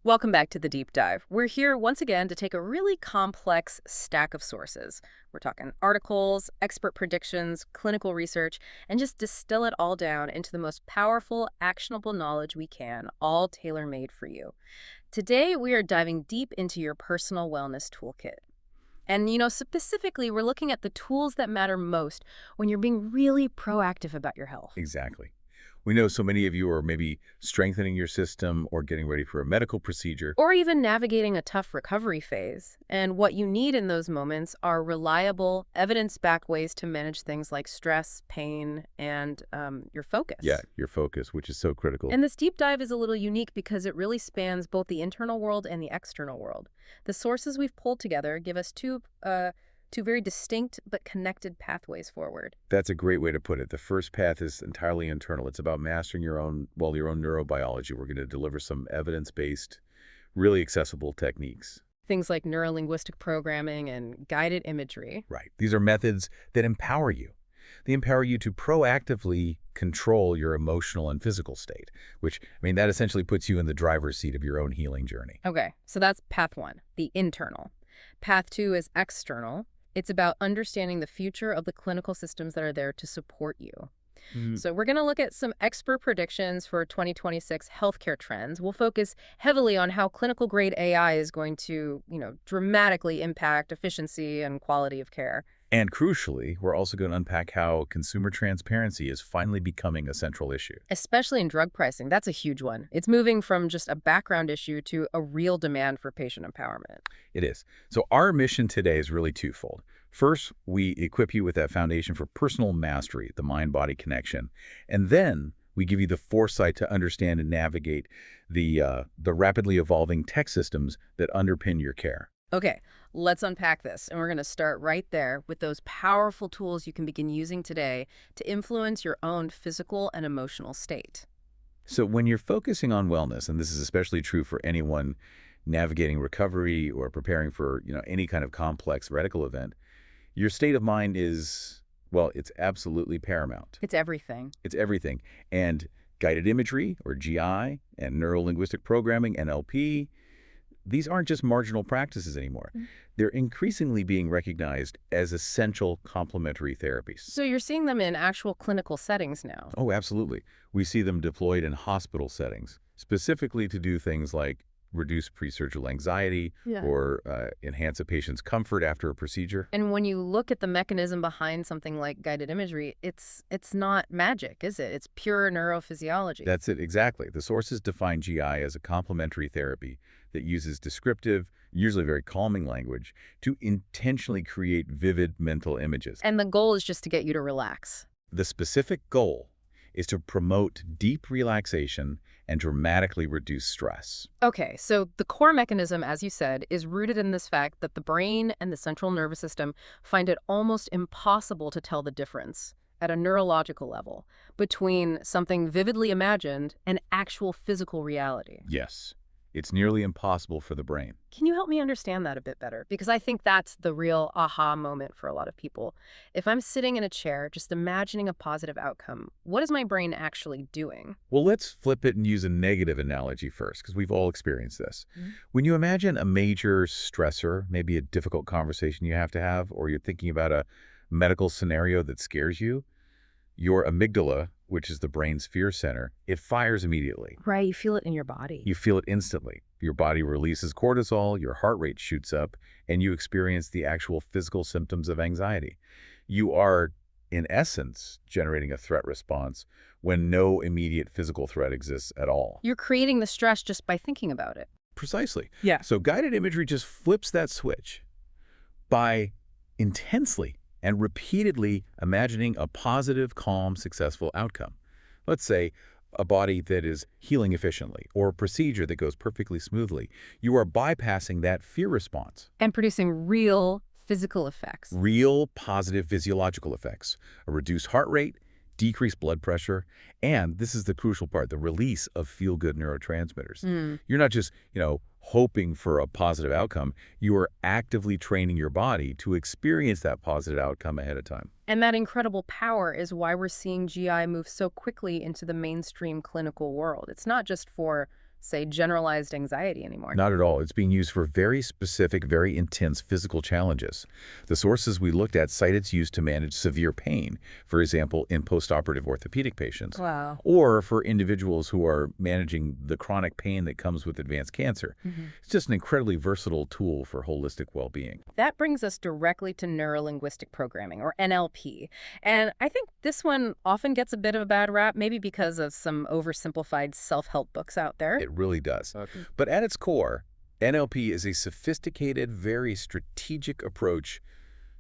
Welcome back to the deep dive. We're here once again to take a really complex stack of sources. We're talking articles, expert predictions, clinical research, and just distill it all down into the most powerful, actionable knowledge we can, all tailor-made for you. Today, we are diving deep into your personal wellness toolkit. And, specifically, we're looking at the tools that matter most when you're being really proactive about your health. Exactly. We know so many of you are maybe strengthening your system or getting ready for a medical procedure. Or even navigating a tough recovery phase. And what you need in those moments are reliable, evidence-backed ways to manage things like stress, pain, and your focus. Yeah, your focus, which is so critical. And this deep dive is a little unique because it really spans both the internal world and the external world. The sources we've pulled together give us two very distinct but connected pathways forward. That's a great way to put it. The first path is entirely internal. It's about mastering your own neurobiology. We're going to deliver some evidence-based, really accessible techniques. Things like neurolinguistic programming and guided imagery. Right. These are methods that empower you. They empower you to proactively control your emotional and physical state, which, that essentially puts you in the driver's seat of your own healing journey. Okay, so that's path one, the internal. Path two is external. It's about understanding the future of the clinical systems that are there to support you. So we're going to look at some expert predictions for 2026 healthcare trends. We'll focus heavily on how clinical-grade AI is going to, dramatically impact efficiency and quality of care. And crucially, we're also going to unpack how consumer transparency is finally becoming a central issue. Especially in drug pricing. That's a huge one. It's moving from just a background issue to a real demand for patient empowerment. It is. So our mission today is really twofold. First, we equip you with that foundation for personal mastery, the mind-body connection. And then we give you the foresight to understand and navigate the rapidly evolving tech systems that underpin your care. Okay, let's unpack this. And we're going to start right there with those powerful tools you can begin using today to influence your own physical and emotional state. So when you're focusing on wellness, and this is especially true for anyone navigating recovery or preparing for, any kind of complex medical event, your state of mind is, well, it's absolutely paramount. It's everything. It's everything. And guided imagery, or GI, and neurolinguistic programming, NLP, these aren't just marginal practices anymore. They're increasingly being recognized as essential complementary therapies. So you're seeing them in actual clinical settings now. Oh, absolutely. We see them deployed in hospital settings, specifically to do things like reduce pre-surgical anxiety or enhance a patient's comfort after a procedure. And when you look at the mechanism behind something like guided imagery, it's not magic, is it? It's pure neurophysiology. That's it, exactly. The sources define GI as a complementary therapy that uses descriptive, usually very calming language to intentionally create vivid mental images. And the goal is just to get you to relax. The specific goal is to promote deep relaxation and dramatically reduce stress. Okay, so the core mechanism, as you said, is rooted in this fact that the brain and the central nervous system find it almost impossible to tell the difference at a neurological level between something vividly imagined and actual physical reality. Yes. It's nearly impossible for the brain. Can you help me understand that a bit better? Because I think that's the real aha moment for a lot of people. If I'm sitting in a chair, just imagining a positive outcome, what is my brain actually doing? Well, let's flip it and use a negative analogy first, because we've all experienced this. When you imagine a major stressor, maybe a difficult conversation you have to have, or you're thinking about a medical scenario that scares you, your amygdala, which is the brain's fear center, it fires immediately. Right, you feel it in your body. You feel it instantly. Your body releases cortisol, your heart rate shoots up, and you experience the actual physical symptoms of anxiety. You are, in essence, generating a threat response when no immediate physical threat exists at all. You're creating the stress just by thinking about it. Precisely. Yeah. So guided imagery just flips that switch by intensely and repeatedly imagining a positive, calm, successful outcome. Let's say a body that is healing efficiently or a procedure that goes perfectly smoothly. You are bypassing that fear response. And producing real physical effects. Real positive physiological effects. A reduced heart rate, decreased blood pressure, and this is the crucial part, the release of feel-good neurotransmitters. You're not just, hoping for a positive outcome. You are actively training your body to experience that positive outcome ahead of time. And that incredible power is why we're seeing GI move so quickly into the mainstream clinical world. It's not just for say, generalized anxiety anymore. Not at all. It's being used for very specific, very intense physical challenges. The sources we looked at cite its use to manage severe pain, for example, in postoperative orthopedic patients, Wow. or for individuals who are managing the chronic pain that comes with advanced cancer. It's just an incredibly versatile tool for holistic well-being. That brings us directly to neurolinguistic programming, or NLP. And I think this one often gets a bit of a bad rap, maybe because of some oversimplified self-help books out there. It really does. Okay. But at its core, NLP is a sophisticated, very strategic approach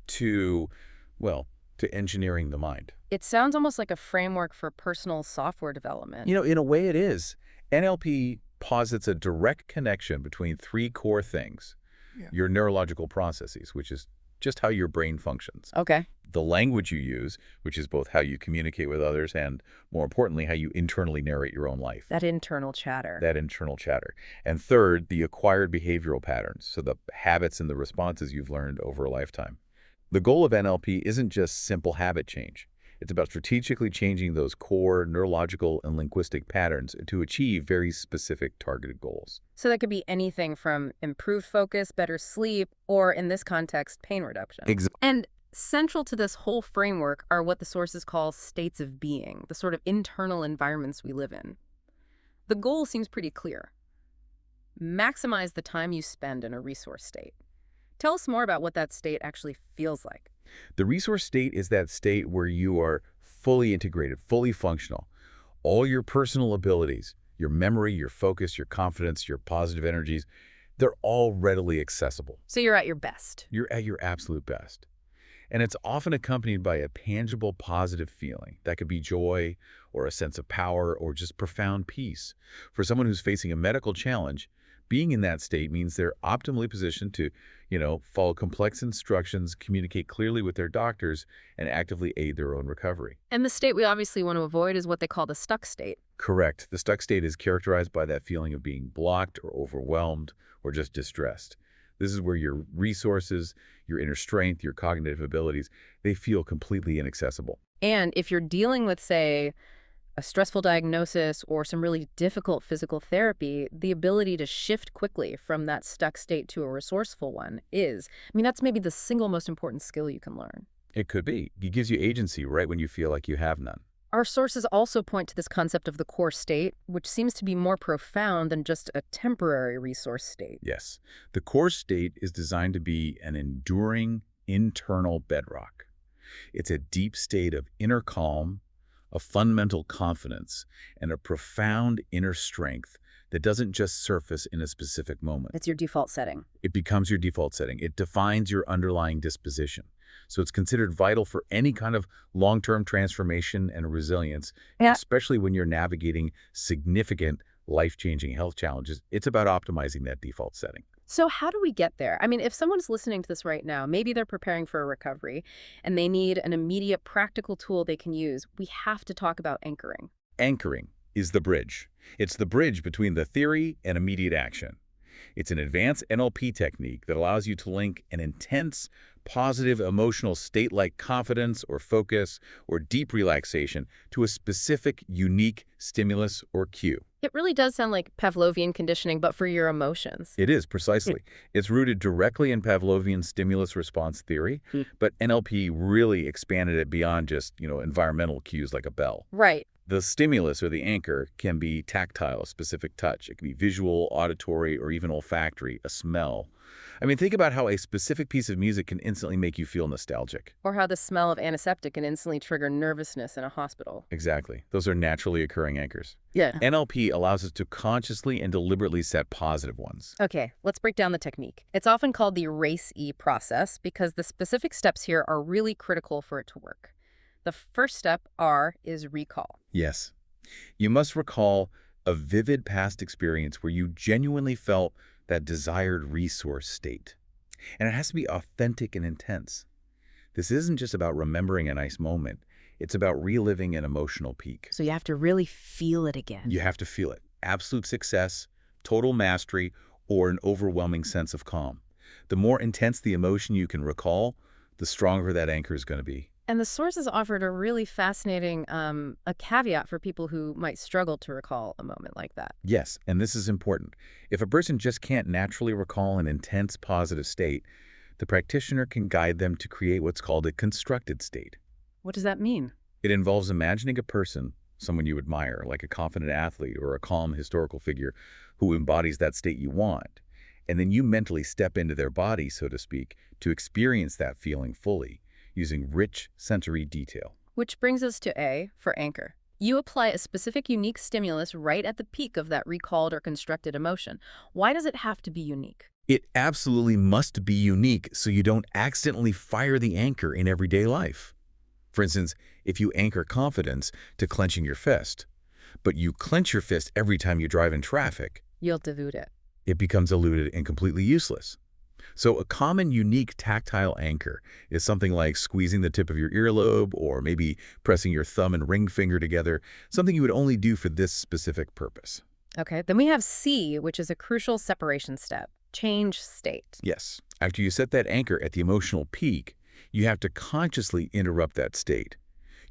to, well, to engineering the mind. It sounds almost like a framework for personal software development. In a way it is. NLP posits a direct connection between three core things. Yeah. Your neurological processes, which is just how your brain functions. Okay. The language you use, which is both how you communicate with others and, more importantly, how you internally narrate your own life. That internal chatter. That internal chatter. And third, the acquired behavioral patterns, so the habits and the responses you've learned over a lifetime. The goal of NLP isn't just simple habit change. It's about strategically changing those core neurological and linguistic patterns to achieve very specific targeted goals. So that could be anything from improved focus, better sleep, or in this context, pain reduction. Exactly. And central to this whole framework are what the sources call states of being, the sort of internal environments we live in. The goal seems pretty clear. Maximize the time you spend in a resource state. Tell us more about what that state actually feels like. The resource state is that state where you are fully integrated, fully functional. All your personal abilities, your memory, your focus, your confidence, your positive energies, they're all readily accessible. So you're at your best. You're at your absolute best. And it's often accompanied by a tangible positive feeling. That could be joy or a sense of power or just profound peace. For someone who's facing a medical challenge, being in that state means they're optimally positioned to, follow complex instructions, communicate clearly with their doctors, and actively aid their own recovery. And the state we obviously want to avoid is what they call the stuck state. Correct. The stuck state is characterized by that feeling of being blocked or overwhelmed or just distressed. This is where your resources, your inner strength, your cognitive abilities, they feel completely inaccessible. And if you're dealing with, say, a stressful diagnosis or some really difficult physical therapy, the ability to shift quickly from that stuck state to a resourceful one that's maybe the single most important skill you can learn. It could be. It gives you agency right when you feel like you have none. Our sources also point to this concept of the core state, which seems to be more profound than just a temporary resource state. Yes. The core state is designed to be an enduring internal bedrock. It's a deep state of inner calm, a fundamental confidence, and a profound inner strength that doesn't just surface in a specific moment. It's your default setting. It becomes your default setting. It defines your underlying disposition. So it's considered vital for any kind of long-term transformation and resilience, especially when you're navigating significant life-changing health challenges. It's about optimizing that default setting. So how do we get there? If someone's listening to this right now, maybe they're preparing for a recovery and they need an immediate practical tool they can use. We have to talk about anchoring. Anchoring is the bridge. It's the bridge between the theory and immediate action. It's an advanced NLP technique that allows you to link an intense, positive emotional state like confidence or focus or deep relaxation to a specific, unique stimulus or cue. It really does sound like Pavlovian conditioning, but for your emotions. It is, precisely. It's rooted directly in Pavlovian stimulus response theory, but NLP really expanded it beyond just, environmental cues like a bell. Right. The stimulus or the anchor can be tactile, a specific touch. It can be visual, auditory, or even olfactory, a smell. Think about how a specific piece of music can instantly make you feel nostalgic. Or how the smell of antiseptic can instantly trigger nervousness in a hospital. Exactly. Those are naturally occurring anchors. Yeah. NLP allows us to consciously and deliberately set positive ones. Okay, let's break down the technique. It's often called the RACE-E process because the specific steps here are really critical for it to work. The first step, R, is recall. Yes. You must recall a vivid past experience where you genuinely felt that desired resource state. And it has to be authentic and intense. This isn't just about remembering a nice moment. It's about reliving an emotional peak. So you have to really feel it again. You have to feel it. Absolute success, total mastery, or an overwhelming sense of calm. The more intense the emotion you can recall, the stronger that anchor is going to be. And the sources offered a really fascinating a caveat for people who might struggle to recall a moment like that. Yes, and this is important. If a person just can't naturally recall an intense positive state, the practitioner can guide them to create what's called a constructed state. What does that mean? It involves imagining a person, someone you admire, like a confident athlete or a calm historical figure who embodies that state you want. And then you mentally step into their body, so to speak, to experience that feeling fully, using rich sensory detail. Which brings us to A for anchor. You apply a specific unique stimulus right at the peak of that recalled or constructed emotion. Why does it have to be unique? It absolutely must be unique so you don't accidentally fire the anchor in everyday life. For instance, if you anchor confidence to clenching your fist, but you clench your fist every time you drive in traffic, You'll dilute it. it becomes eluded and completely useless. So a common unique tactile anchor is something like squeezing the tip of your earlobe or maybe pressing your thumb and ring finger together, something you would only do for this specific purpose. Okay, then we have C, which is a crucial separation step. Change state. Yes, after you set that anchor at the emotional peak, you have to consciously interrupt that state.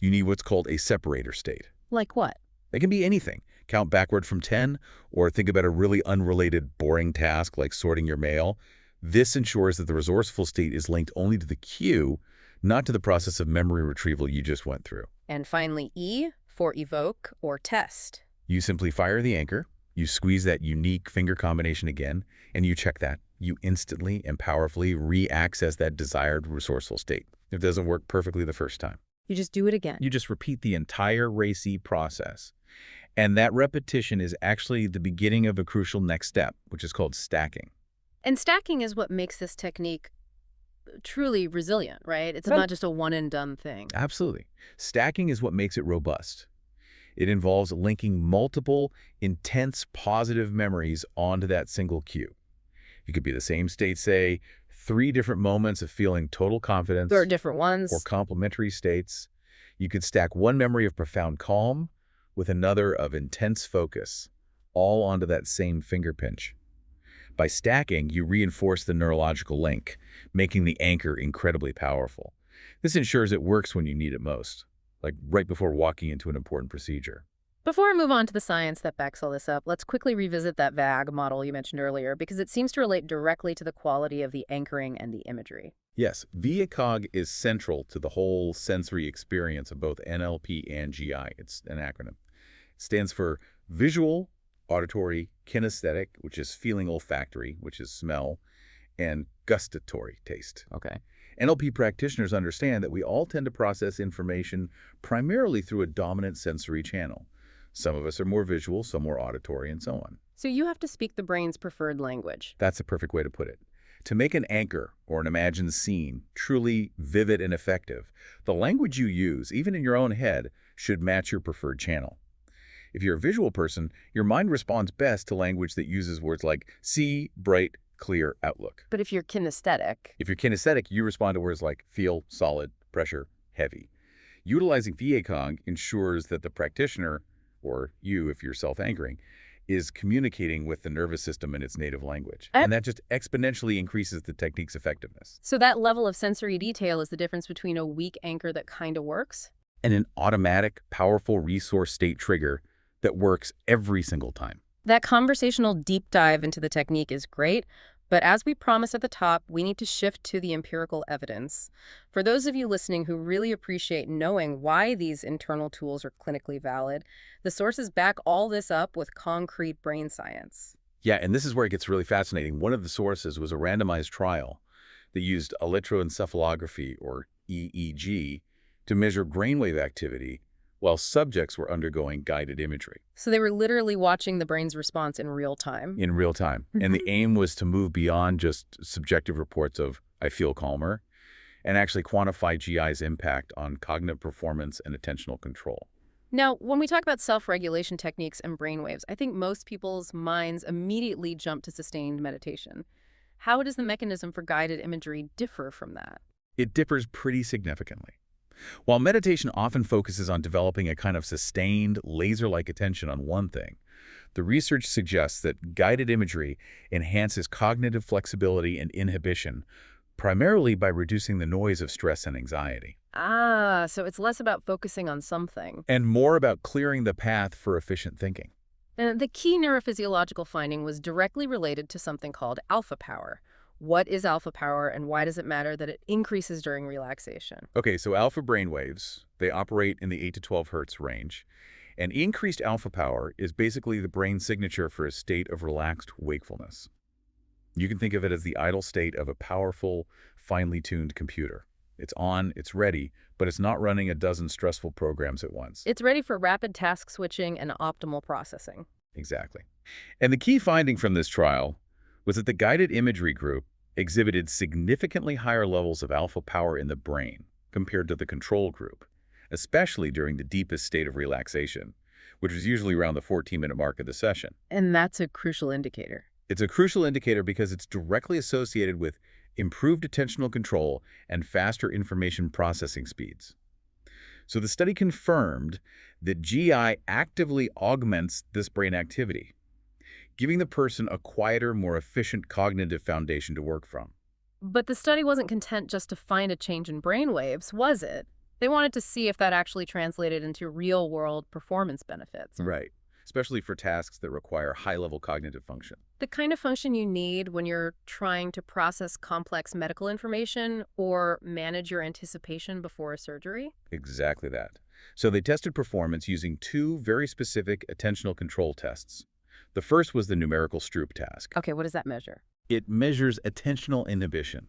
You need what's called a separator state. Like what? It can be anything. Count backward from 10, or think about a really unrelated, boring task like sorting your mail. This ensures that the resourceful state is linked only to the cue, not to the process of memory retrieval you just went through. And finally, E for evoke or test. You simply fire the anchor, you squeeze that unique finger combination again, and you check that. You instantly and powerfully re-access that desired resourceful state. It doesn't work perfectly the first time. You just do it again. You just repeat the entire racy process. And that repetition is actually the beginning of a crucial next step, which is called stacking. And stacking is what makes this technique truly resilient, right? It's Well, not just a one and done thing. Absolutely. Stacking is what makes it robust. It involves linking multiple, intense, positive memories onto that single cue. It could be the same state, say, 3 different moments of feeling total confidence There are different or ones. complementary states. You could stack one memory of profound calm with another of intense focus, all onto that same finger pinch. By stacking, you reinforce the neurological link, making the anchor incredibly powerful. This ensures it works when you need it most, like right before walking into an important procedure. Before I move on to the science that backs all this up, let's quickly revisit that VAG model you mentioned earlier, because it seems to relate directly to the quality of the anchoring and the imagery. Yes, VACOG is central to the whole sensory experience of both NLP and GI. It's an acronym. It stands for visual, auditory, kinesthetic, which is feeling olfactory, which is smell, and gustatory, taste. Okay. NLP practitioners understand that we all tend to process information primarily through a dominant sensory channel. Some of us are more visual, some more auditory, and so on. So you have to speak the brain's preferred language. That's a perfect way to put it. To make an anchor or an imagined scene truly vivid and effective, the language you use, even in your own head, should match your preferred channel. If you're a visual person, your mind responds best to language that uses words like see, bright, clear, outlook. But if you're kinesthetic, If you're kinesthetic, you respond to words like feel, solid, pressure, heavy. Utilizing VACOG ensures that the practitioner, or you if you're self-anchoring, is communicating with the nervous system in its native language. And that just exponentially increases the technique's effectiveness. so that level of sensory detail is the difference between a weak anchor that kind of works And an automatic, powerful resource state trigger that works every single time. That conversational deep dive into the technique is great, but as we promised at the top, we need to shift to the empirical evidence. For those of you listening who really appreciate knowing why these internal tools are clinically valid, the sources back all this up with concrete brain science. Yeah, and this is where it gets really fascinating. One of the sources was a randomized trial that used electroencephalography, or EEG, to measure brainwave activity while subjects were undergoing guided imagery. So they were literally watching the brain's response in real time. In real time. And the aim was to move beyond just subjective reports of, I feel calmer, and actually quantify GI's impact on cognitive performance and attentional control. Now, when we talk about self-regulation techniques and brainwaves, I think most people's minds immediately jump to sustained meditation. How does the mechanism for guided imagery differ from that? It differs pretty significantly. While meditation often focuses on developing a kind of sustained, laser-like attention on one thing, the research suggests that guided imagery enhances cognitive flexibility and inhibition primarily by reducing the noise of stress and anxiety, Ah, so it's less about focusing on something. and more about clearing the path for efficient thinking. And the key neurophysiological finding was directly related to something called alpha power. What is alpha power and why does it matter that it increases during relaxation? Okay, so alpha brainwaves, they operate in the 8 to 12 hertz range, and increased alpha power is basically the brain signature for a state of relaxed wakefulness. You can think of it as the idle state of a powerful, finely tuned computer. It's on, it's ready, but it's not running a dozen stressful programs at once. It's ready for rapid task switching and optimal processing. Exactly. And the key finding from this trial was that the guided imagery group exhibited significantly higher levels of alpha power in the brain compared to the control group, especially during the deepest state of relaxation, which was usually around the 14-minute mark of the session. And that's a crucial indicator. It's a crucial indicator because it's directly associated with improved attentional control and faster information processing speeds. So the study confirmed that GI actively augments this brain activity, giving the person a quieter, more efficient cognitive foundation to work from. But the study wasn't content just to find a change in brain waves, was it? They wanted to see if that actually translated into real-world performance benefits. Right. Especially for tasks that require high-level cognitive function. The kind of function you need when you're trying to process complex medical information or manage your anticipation before a surgery? Exactly that. So they tested performance using two very specific attentional control tests. The first was the numerical Stroop task. Okay, what does that measure? It measures attentional inhibition,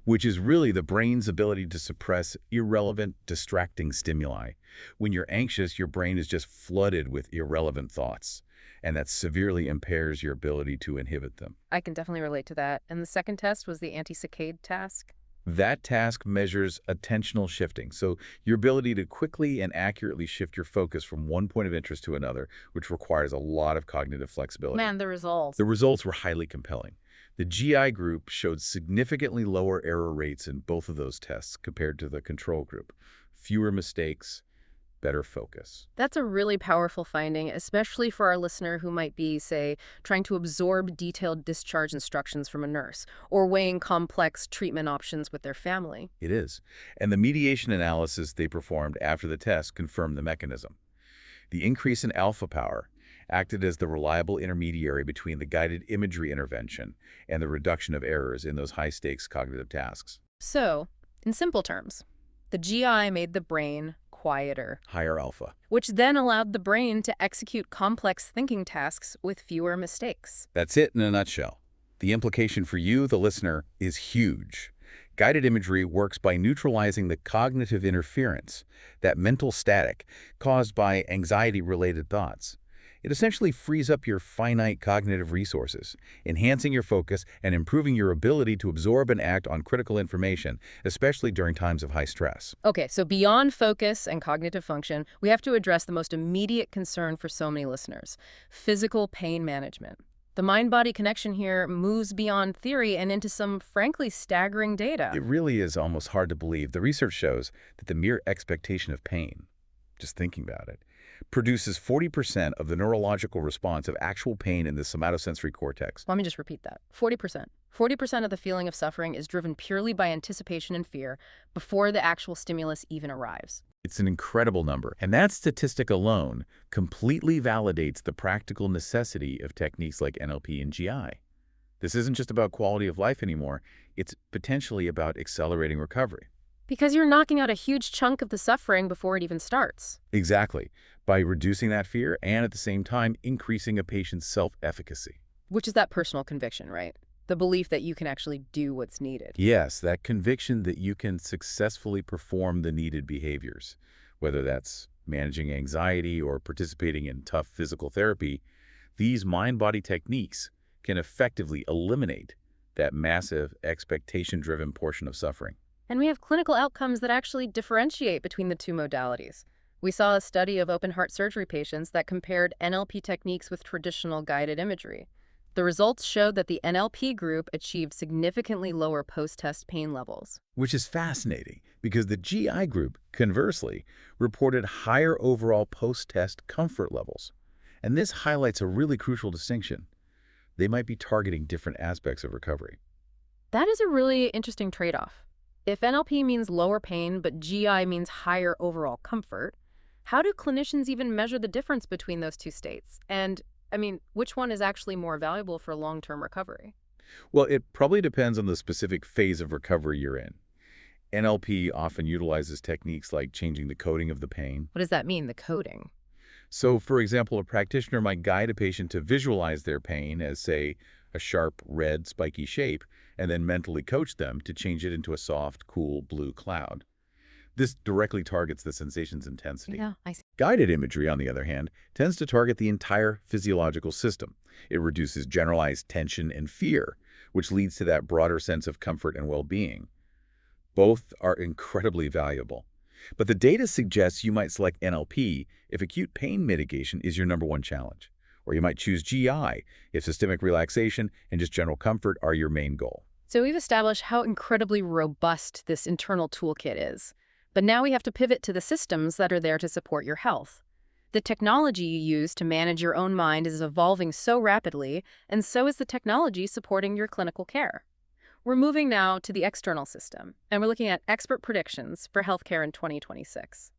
which is really the brain's ability to suppress irrelevant, distracting stimuli. When you're anxious, your brain is just flooded with irrelevant thoughts, and that severely impairs your ability to inhibit them. I can definitely relate to that. And the second test was the anti-saccade task. That task measures attentional shifting, so your ability to quickly and accurately shift your focus from one point of interest to another, which requires a lot of cognitive flexibility. Man, the results. The results were highly compelling. The GI group showed significantly lower error rates in both of those tests compared to the control group. Fewer mistakes, better focus. That's a really powerful finding, especially for our listener who might be, say, trying to absorb detailed discharge instructions from a nurse or weighing complex treatment options with their family. It is. And the mediation analysis they performed after the test confirmed the mechanism. The increase in alpha power acted as the reliable intermediary between the guided imagery intervention and the reduction of errors in those high-stakes cognitive tasks. So, in simple terms, the GI made the brain quieter, Higher alpha. which then allowed the brain to execute complex thinking tasks with fewer mistakes. That's it in a nutshell. The implication for you, the listener, is huge. Guided imagery works by neutralizing the cognitive interference, that mental static caused by anxiety-related thoughts. It essentially frees up your finite cognitive resources, enhancing your focus and improving your ability to absorb and act on critical information, especially during times of high stress. Okay, so beyond focus and cognitive function, we have to address the most immediate concern for so many listeners: physical pain management. The mind-body connection here moves beyond theory and into some, frankly, staggering data. It really is almost hard to believe. The research shows that the mere expectation of pain, just thinking about it, produces 40% of the neurological response of actual pain in the somatosensory cortex. Let me just repeat that. 40%. 40% of the feeling of suffering is driven purely by anticipation and fear before the actual stimulus even arrives. It's an incredible number, and that statistic alone completely validates the practical necessity of techniques like NLP and GI. This isn't just about quality of life anymore, it's potentially about accelerating recovery. Because you're knocking out a huge chunk of the suffering before it even starts. Exactly, by reducing that fear and at the same time increasing a patient's self-efficacy. Which is that personal conviction, right? The belief that you can actually do what's needed. Yes, that conviction that you can successfully perform the needed behaviors, whether that's managing anxiety or participating in tough physical therapy, these mind-body techniques can effectively eliminate that massive expectation-driven portion of suffering. And we have clinical outcomes that actually differentiate between the two modalities. We saw a study of open heart surgery patients that compared NLP techniques with traditional guided imagery. The results showed that the NLP group achieved significantly lower post-test pain levels. Which is fascinating because the GI group, conversely, reported higher overall post-test comfort levels. And this highlights a really crucial distinction. They might be targeting different aspects of recovery. That is a really interesting trade-off. If NLP means lower pain, but GI means higher overall comfort, how do clinicians even measure the difference between those two states? And, which one is actually more valuable for long-term recovery? Well, it probably depends on the specific phase of recovery you're in. NLP often utilizes techniques like changing the coding of the pain. What does that mean, the coding? So, for example, a practitioner might guide a patient to visualize their pain as, say, a sharp, red, spiky shape, and then mentally coach them to change it into a soft, cool blue cloud. This directly targets the sensation's intensity. Yeah, I see. Guided imagery, on the other hand, tends to target the entire physiological system. It reduces generalized tension and fear, which leads to that broader sense of comfort and well-being. Both are incredibly valuable. But the data suggests you might select NLP if acute pain mitigation is your number one challenge. Or you might choose GI if systemic relaxation and just general comfort are your main goal. So we've established how incredibly robust this internal toolkit is. But now we have to pivot to the systems that are there to support your health. The technology you use to manage your own mind is evolving so rapidly, and so is the technology supporting your clinical care. We're moving now to the external system, and we're looking at expert predictions for healthcare in 2026.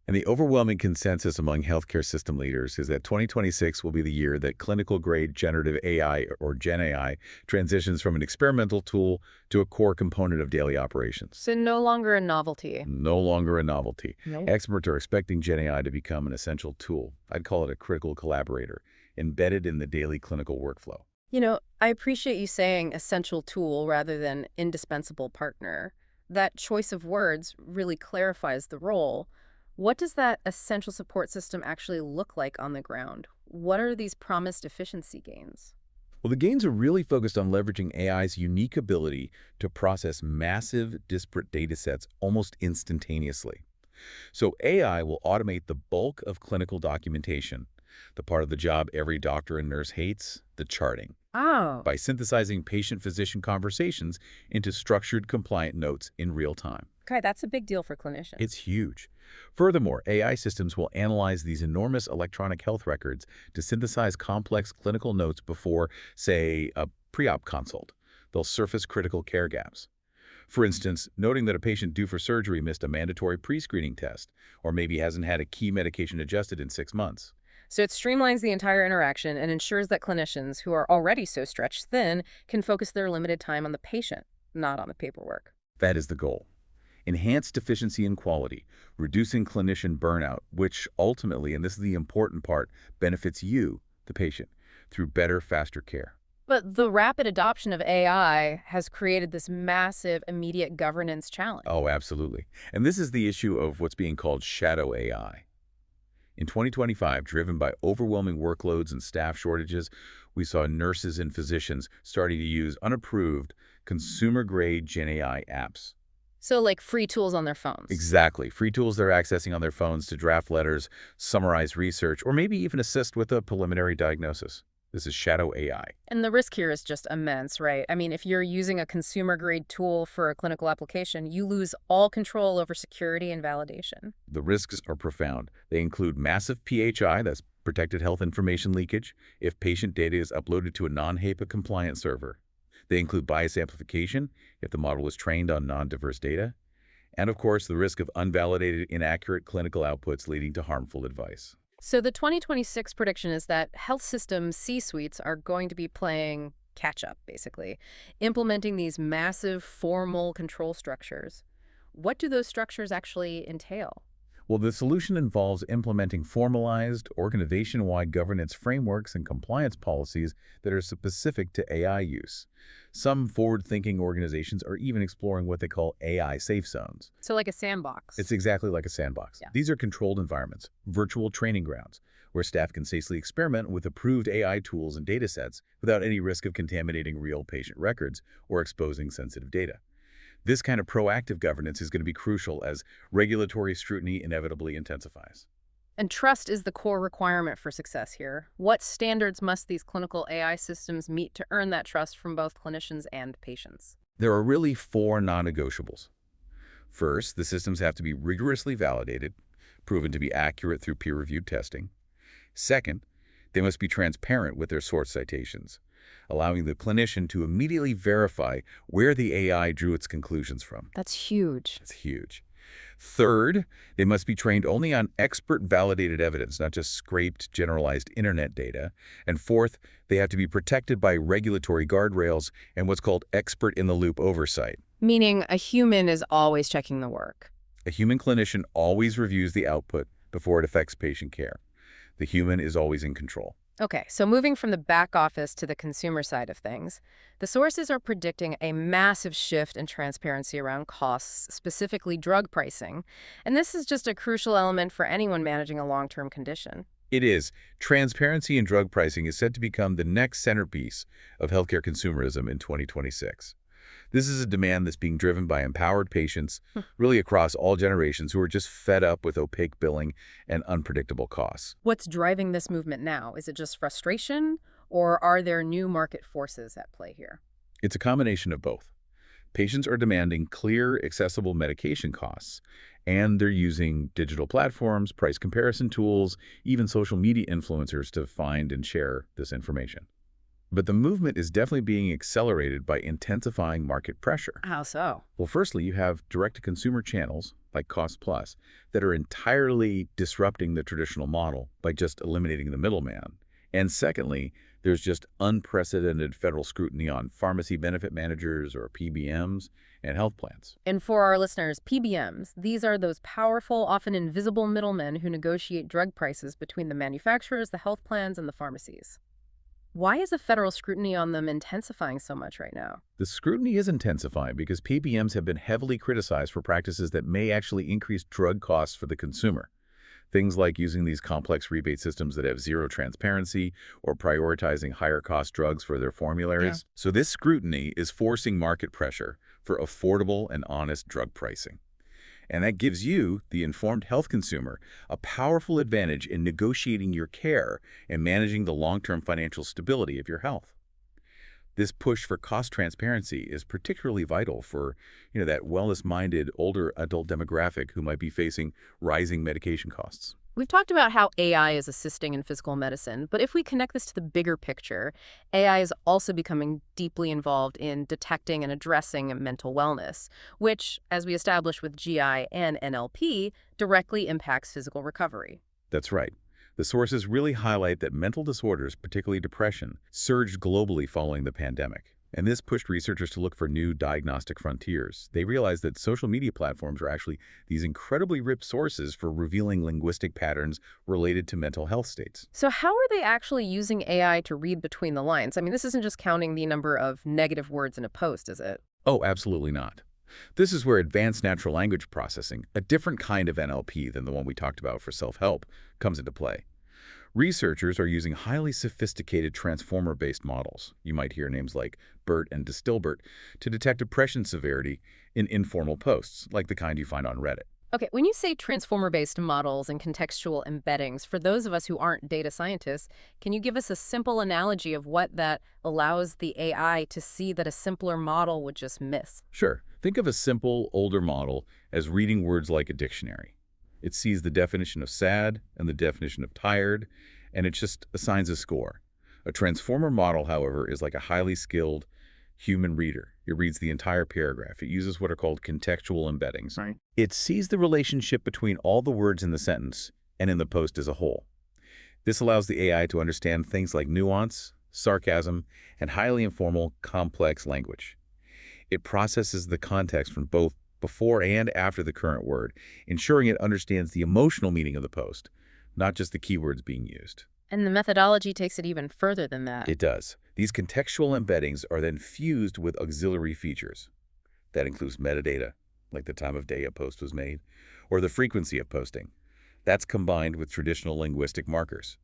And the overwhelming consensus among healthcare system leaders is that 2026 will be the year that clinical-grade generative AI, or Gen AI, transitions from an experimental tool to a core component of daily operations. So no longer a novelty. No longer a novelty. Nope. Experts are expecting Gen AI to become an essential tool. I'd call it a critical collaborator, embedded in the daily clinical workflow. I appreciate you saying essential tool rather than indispensable partner. That choice of words really clarifies the role. What does that essential support system actually look like on the ground? What are these promised efficiency gains? Well, the gains are really focused on leveraging AI's unique ability to process massive, disparate data sets almost instantaneously. So AI will automate the bulk of clinical documentation, the part of the job every doctor and nurse hates, the charting, Oh, by synthesizing patient-physician conversations into structured, compliant notes in real time. okay, that's a big deal for clinicians. It's huge. Furthermore, AI systems will analyze these enormous electronic health records to synthesize complex clinical notes before, say, a pre-op consult. They'll surface critical care gaps. For instance, noting that a patient due for surgery missed a mandatory pre-screening test, or maybe hasn't had a key medication adjusted in 6 months. So it streamlines the entire interaction and ensures that clinicians who are already so stretched thin can focus their limited time on the patient, not on the paperwork. That is the goal. Enhanced efficiency and quality, reducing clinician burnout, which ultimately, and this is the important part, benefits you, the patient, through better, faster care. But the rapid adoption of AI has created this massive immediate governance challenge. Oh, absolutely. And this is the issue of what's being called shadow AI. In 2025, driven by overwhelming workloads and staff shortages, we saw nurses and physicians starting to use unapproved, consumer-grade Gen AI apps. So like free tools on their phones. Exactly. Free tools they're accessing on their phones to draft letters, summarize research, or maybe even assist with a preliminary diagnosis. This is shadow AI. And the risk here is just immense, right? If you're using a consumer-grade tool for a clinical application, you lose all control over security and validation. The risks are profound. They include massive PHI, that's protected health information leakage, if patient data is uploaded to a non-HIPAA compliant server. They include bias amplification, if the model is trained on non-diverse data. And of course, the risk of unvalidated, inaccurate clinical outputs leading to harmful advice. So the 2026 prediction is that health system C-suites are going to be playing catch-up, basically, implementing these massive formal control structures. What do those structures actually entail? Well, the solution involves implementing formalized, organization-wide governance frameworks and compliance policies that are specific to AI use. Some forward-thinking organizations are even exploring what they call AI safe zones. So like a sandbox. It's exactly like a sandbox. Yeah. These are controlled environments, virtual training grounds, where staff can safely experiment with approved AI tools and data sets without any risk of contaminating real patient records or exposing sensitive data. This kind of proactive governance is going to be crucial as regulatory scrutiny inevitably intensifies. And trust is the core requirement for success here. What standards must these clinical AI systems meet to earn that trust from both clinicians and patients? There are really 4 non-negotiables. First, the systems have to be rigorously validated, proven to be accurate through peer-reviewed testing. Second, they must be transparent with their source citations. allowing the clinician to immediately verify where the AI drew its conclusions from. That's huge. That's huge. Third, they must be trained only on expert-validated evidence, not just scraped, generalized internet data. And fourth, they have to be protected by regulatory guardrails and what's called expert-in-the-loop oversight. Meaning a human is always checking the work. A human clinician always reviews the output before it affects patient care. The human is always in control. Okay, so moving from the back office to the consumer side of things, the sources are predicting a massive shift in transparency around costs, specifically drug pricing. And this is just a crucial element for anyone managing a long-term condition. It is. Transparency in drug pricing is set to become the next centerpiece of healthcare consumerism in 2026. This is a demand that's being driven by empowered patients, really across all generations, who are just fed up with opaque billing and unpredictable costs. What's driving this movement now? Is it just frustration, or are there new market forces at play here? It's a combination of both. Patients are demanding clear, accessible medication costs, and they're using digital platforms, price comparison tools, even social media influencers to find and share this information. But the movement is definitely being accelerated by intensifying market pressure. How so? Well, firstly, you have direct-to-consumer channels like Cost Plus that are entirely disrupting the traditional model by just eliminating the middleman. And secondly, there's just unprecedented federal scrutiny on pharmacy benefit managers, or PBMs, and health plans. And for our listeners, PBMs, these are those powerful, often invisible middlemen who negotiate drug prices between the manufacturers, the health plans, and the pharmacies. Why is the federal scrutiny on them intensifying so much right now? The scrutiny is intensifying because PBMs have been heavily criticized for practices that may actually increase drug costs for the consumer. Things like using these complex rebate systems that have zero transparency or prioritizing higher-cost drugs for their formularies. Yeah. So this scrutiny is forcing market pressure for affordable and honest drug pricing. And that gives you, the informed health consumer, a powerful advantage in negotiating your care and managing the long-term financial stability of your health. This push for cost transparency is particularly vital for, that wellness-minded older adult demographic who might be facing rising medication costs. We've talked about how AI is assisting in physical medicine, but if we connect this to the bigger picture, AI is also becoming deeply involved in detecting and addressing mental wellness, which, as we established with GI and NLP, directly impacts physical recovery. That's right. The sources really highlight that mental disorders, particularly depression, surged globally following the pandemic. And this pushed researchers to look for new diagnostic frontiers. They realized that social media platforms are actually these incredibly rich sources for revealing linguistic patterns related to mental health states. So how are they actually using AI to read between the lines? I mean, this isn't just counting the number of negative words in a post, is it? Oh, absolutely not. This is where advanced natural language processing, a different kind of NLP than the one we talked about for self-help, comes into play. Researchers are using highly sophisticated transformer-based models, you might hear names like BERT and Distilbert, to detect depression severity in informal posts, like the kind you find on Reddit. Okay, when you say transformer-based models and contextual embeddings, for those of us who aren't data scientists, can you give us a simple analogy of what that allows the AI to see that a simpler model would just miss? Sure. Think of a simple, older model as reading words like a dictionary. It sees the definition of sad and the definition of tired, and it just assigns a score. A transformer model, however, is like a highly skilled human reader. It reads the entire paragraph. It uses what are called contextual embeddings. Right. It sees the relationship between all the words in the sentence and in the post as a whole. This allows the AI to understand things like nuance, sarcasm, and highly informal, complex language. It processes the context from both before and after the current word, ensuring it understands the emotional meaning of the post, not just the keywords being used. And the methodology takes it even further than that. It does. These contextual embeddings are then fused with auxiliary features. That includes metadata, like the time of day a post was made, or the frequency of posting. That's combined with traditional linguistic markers.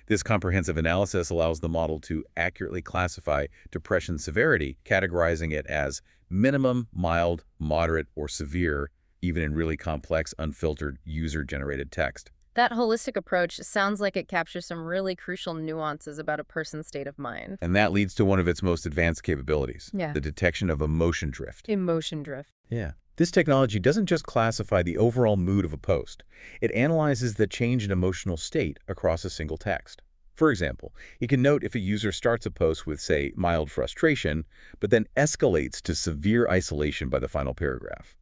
This comprehensive analysis allows the model to accurately classify depression severity, categorizing it as minimum, mild, moderate, or severe, even in really complex, unfiltered, user-generated text. That holistic approach sounds like it captures some really crucial nuances about a person's state of mind. And that leads to one of its most advanced capabilities, the detection of emotion drift. Emotion drift. Yeah. This technology doesn't just classify the overall mood of a post. It analyzes the change in emotional state across a single text. For example, it can note if a user starts a post with, say, mild frustration, but then escalates to severe isolation by the final paragraph.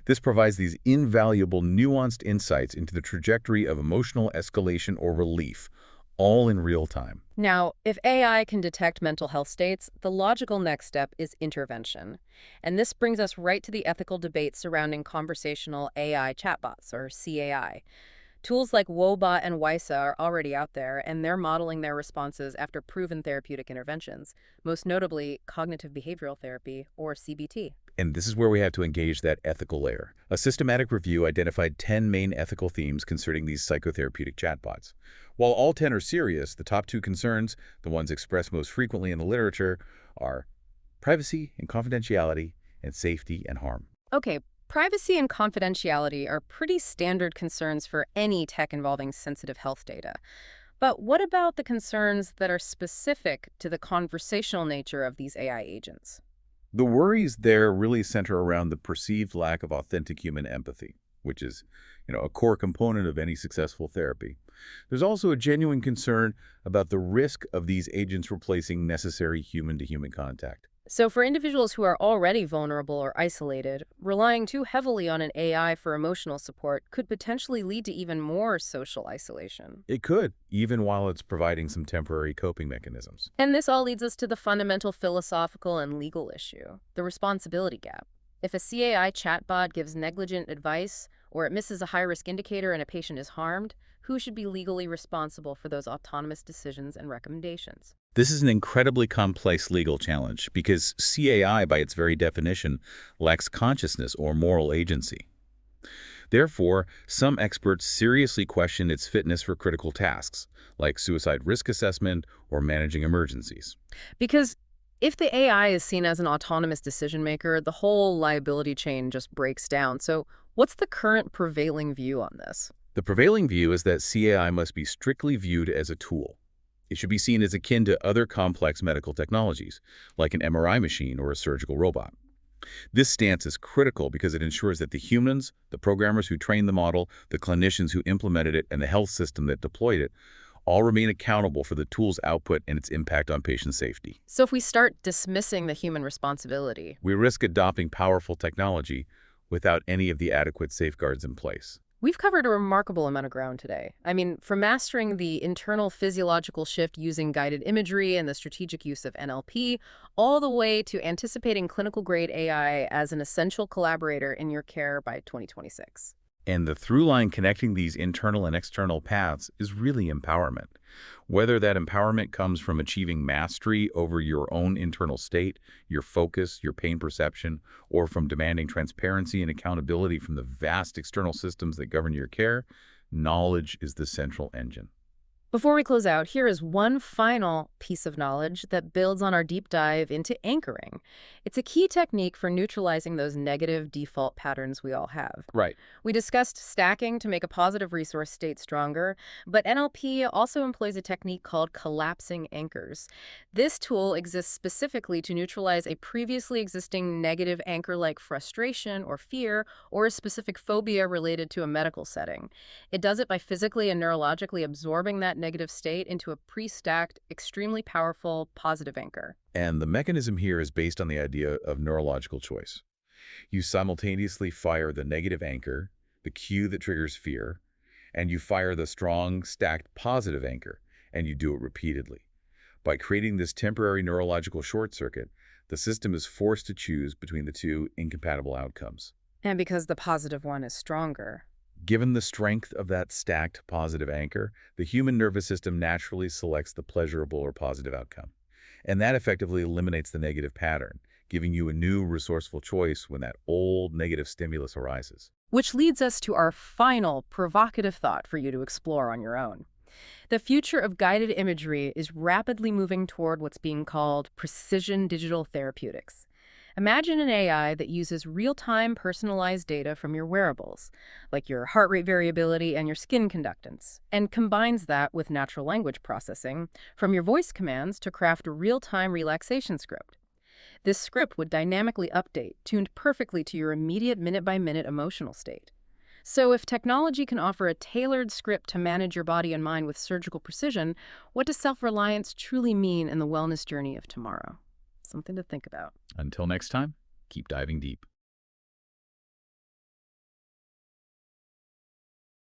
This provides these invaluable, nuanced insights into the trajectory of emotional escalation or relief, all in real time. Now, if AI can detect mental health states, the logical next step is intervention. And this brings us right to the ethical debate surrounding conversational AI chatbots, or CAI. Tools like Wobot and WISA are already out there, and they're modeling their responses after proven therapeutic interventions, most notably cognitive behavioral therapy, or CBT. And this is where we have to engage that ethical layer. A systematic review identified 10 main ethical themes concerning these psychotherapeutic chatbots. While all 10 are serious, the top two concerns, the ones expressed most frequently in the literature, are privacy and confidentiality, and safety and harm. Okay, privacy and confidentiality are pretty standard concerns for any tech involving sensitive health data. But what about the concerns that are specific to the conversational nature of these AI agents? The worries there really center around the perceived lack of authentic human empathy, which is, a core component of any successful therapy. There's also a genuine concern about the risk of these agents replacing necessary human-to-human contact. So, for individuals who are already vulnerable or isolated, relying too heavily on an AI for emotional support could potentially lead to even more social isolation. It could, even while it's providing some temporary coping mechanisms. And this all leads us to the fundamental philosophical and legal issue, the responsibility gap. If a CAI chatbot gives negligent advice, or it misses a high-risk indicator and a patient is harmed, who should be legally responsible for those autonomous decisions and recommendations? This is an incredibly complex legal challenge because CAI, by its very definition, lacks consciousness or moral agency. Therefore, some experts seriously question its fitness for critical tasks, like suicide risk assessment or managing emergencies. Because if the AI is seen as an autonomous decision maker, the whole liability chain just breaks down. So, what's the current prevailing view on this? The prevailing view is that CAI must be strictly viewed as a tool. It should be seen as akin to other complex medical technologies, like an MRI machine or a surgical robot. This stance is critical because it ensures that the humans, the programmers who trained the model, the clinicians who implemented it, and the health system that deployed it all remain accountable for the tool's output and its impact on patient safety. So, if we start dismissing the human responsibility, We risk adopting powerful technology without any of the adequate safeguards in place. we've covered a remarkable amount of ground today. I mean, from mastering the internal physiological shift using guided imagery and the strategic use of NLP, all the way to anticipating clinical-grade AI as an essential collaborator in your care by 2026. And the through line connecting these internal and external paths is really empowerment. Whether that empowerment comes from achieving mastery over your own internal state, your focus, your pain perception, or from demanding transparency and accountability from the vast external systems that govern your care, knowledge is the central engine. Before we close out, here is one final piece of knowledge that builds on our deep dive into anchoring. It's a key technique for neutralizing those negative default patterns we all have. Right. We discussed stacking to make a positive resource state stronger, but NLP also employs a technique called collapsing anchors. This tool exists specifically to neutralize a previously existing negative anchor like frustration or fear or a specific phobia related to a medical setting. It does it by physically and neurologically absorbing that negative state into a pre-stacked, extremely powerful positive anchor. And the mechanism here is based on the idea of neurological choice. You simultaneously fire the negative anchor, the cue that triggers fear, and you fire the strong, stacked positive anchor, and you do it repeatedly. By creating this temporary neurological short circuit, the system is forced to choose between the two incompatible outcomes. And because the positive one is stronger. Given the strength of that stacked positive anchor, the human nervous system naturally selects the pleasurable or positive outcome. And that effectively eliminates the negative pattern, giving you a new resourceful choice when that old negative stimulus arises. Which leads us to our final provocative thought for you to explore on your own. The future of guided imagery is rapidly moving toward what's being called precision digital therapeutics. Imagine an AI that uses real-time personalized data from your wearables, like your heart rate variability and your skin conductance, and combines that with natural language processing from your voice commands to craft a real-time relaxation script. This script would dynamically update, tuned perfectly to your immediate minute-by-minute emotional state. So if technology can offer a tailored script to manage your body and mind with surgical precision, what does self-reliance truly mean in the wellness journey of tomorrow? Something to think about. Until next time, keep diving deep.